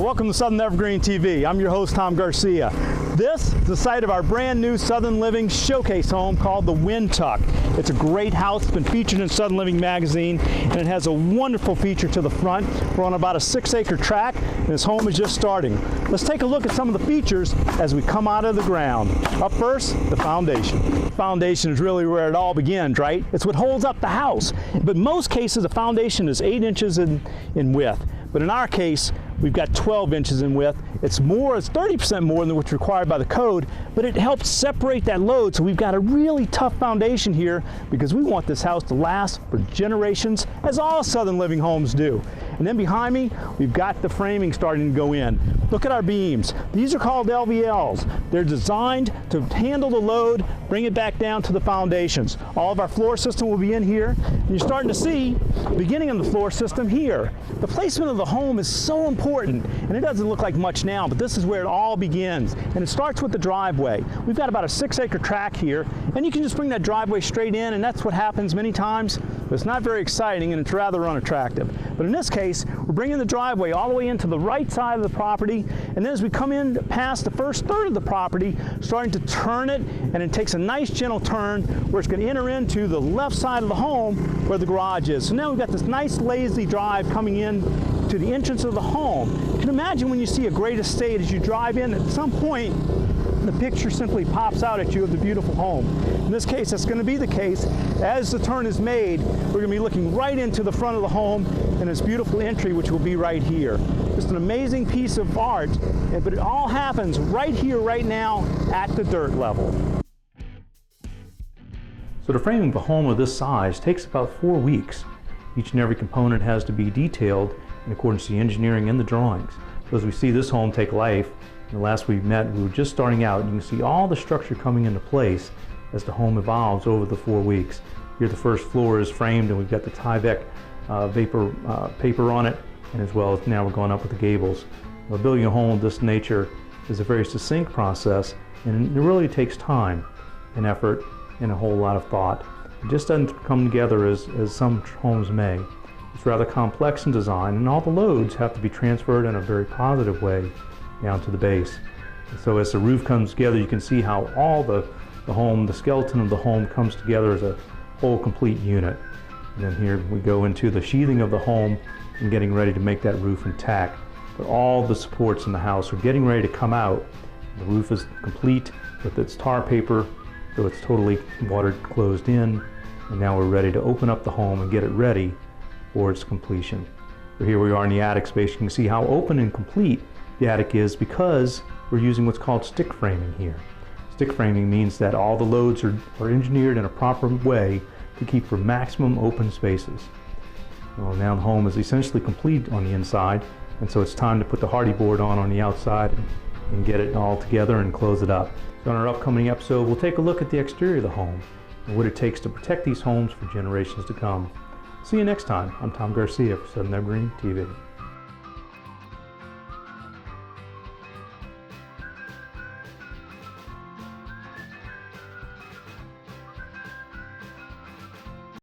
Welcome to Southern Evergreen TV. I'm your host, Tom Garcia. This is the site of our brand new Southern Living showcase home called the Wind Tuck. It's a great house. It's been featured in Southern Living magazine, and it has a wonderful feature to the front. We're on about a 6-acre tract, and this home is just starting. Let's take a look at some of the features as we come out of the ground. Up first, the foundation. The foundation is really where it all begins, right? It's what holds up the house. But in most cases, the foundation is 8 inches in width. But in our case, we've got 12 inches in width. It's 30% more than what's required by the code, but it helps separate that load. So we've got a really tough foundation here because we want this house to last for generations, as all Southern Living homes do. And then behind me, we've got the framing starting to go in. Look at our beams. These are called LVLs. They're designed to handle the load, bring it back down to the foundations. All of our floor system will be in here. And you're starting to see the beginning of the floor system here. The placement of the home is so important, and it doesn't look like much now, but this is where it all begins. And it starts with the driveway. We've got about a 6-acre tract here, and you can just bring that driveway straight in, and that's what happens many times, but it's not very exciting and it's rather unattractive. But in this case, we're bringing the driveway all the way into the right side of the property, and then as we come in past the first third of the property, starting to turn it, and it takes a nice gentle turn where it's going to enter into the left side of the home where the garage is. So now we've got this nice lazy drive coming in to the entrance of the home. You can imagine when you see a great estate, as you drive in, at some point the picture simply pops out at you of the beautiful home. In this case, that's going to be the case. As the turn is made, we're going to be looking right into the front of the home and this beautiful entry, which will be right here. Just an amazing piece of art, but it all happens right here, right now, at the dirt level. So the framing of a home of this size takes about 4 weeks. Each and every component has to be detailed in accordance to the engineering and the drawings. So as we see this home take life, the last we met, we were just starting out. You can see all the structure coming into place as the home evolves over the 4 weeks. Here the first floor is framed, and we've got the Tyvek vapor paper on it, and as well as now we're going up with the gables. Now, building a home of this nature is a very succinct process, and it really takes time and effort and a whole lot of thought. It just doesn't come together as some homes may. It's rather complex in design, and all the loads have to be transferred in a very positive way down to the base. And so as the roof comes together, you can see how all the home, the skeleton of the home, comes together as a whole complete unit. And then here we go into the sheathing of the home and getting ready to make that roof intact. But all the supports in the house are getting ready to come out. The roof is complete with its tar paper, so it's totally water closed in. And now we're ready to open up the home and get it ready for its completion. So here we are in the attic space. You can see how open and complete the attic is because we're using what's called stick framing here. Stick framing means that all the loads are engineered in a proper way to keep for maximum open spaces. Well, now the home is essentially complete on the inside, and so it's time to put the hardy board on the outside and get it all together and close it up. So in our upcoming episode, we'll take a look at the exterior of the home and what it takes to protect these homes for generations to come. See you next time. I'm Tom Garcia for Southern Evergreen TV.